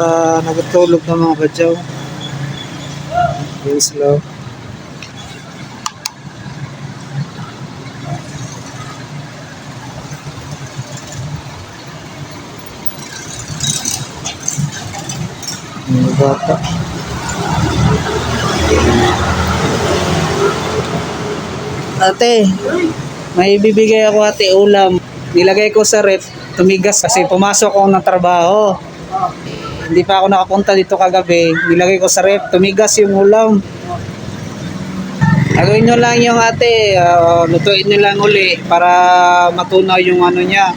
Nagtulog ng mga badyaw. Very slow. Mga bata. Ate, may bibigay ako ate ulam. Nilagay ko sa ref, tumigas kasi pumasok ako ng trabaho. Hindi pa ako nakapunta dito kagabi. Nilagay ko sa ref, tumigas yung ulam. Gagawin nyo lang yung ate, lutuin nyo lang uli para matunaw yung ano niya.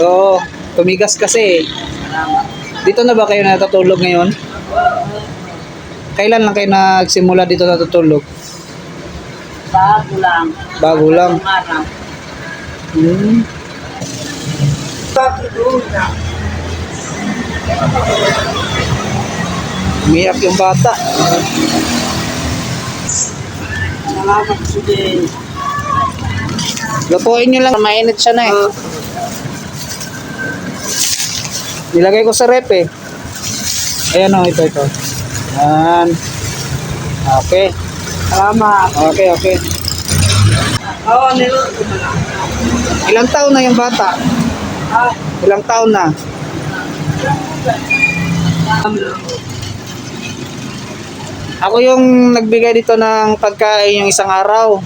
Oo, tumigas kasi. Dito na ba kayo natutulog ngayon? Kailan lang kayo nagsimula dito natutulog? Bago lang. Bago lang. Umiyak yung bata. Salamat sige. Lutuin nyo lang, mainit siya na eh. Nilagay ko sa rep eh. Ayan o, ito. Ayan. Okay. Salamat. Okay. Oo, niluto mo lang. Ilang taon na yung bata? Ilang taon na? Ako yung nagbigay dito ng pagkain yung isang araw.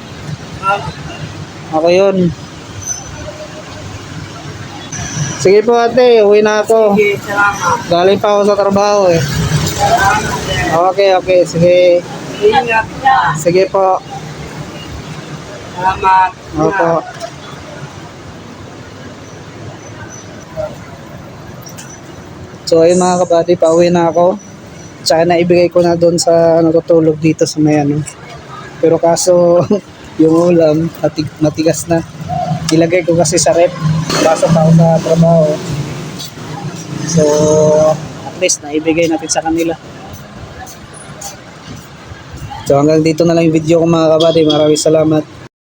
Ako yun. Sige po ate, uwi na ako. Sige, salamat. Galing pa ako sa trabaho eh. Okay, sige. Ingat ka. Sige po. Salamat. Opo. So ayun mga kabady, pauwi na ako. Tsaka naibigay ko na doon sa natutulog dito sa may ano. Pero kaso yung ulam matigas na. Ilagay ko kasi sa rep. Pasok ako sa trabaho. So at least naibigay natin sa kanila. So hanggang dito na lang yung video ko mga kabady. Maraming salamat.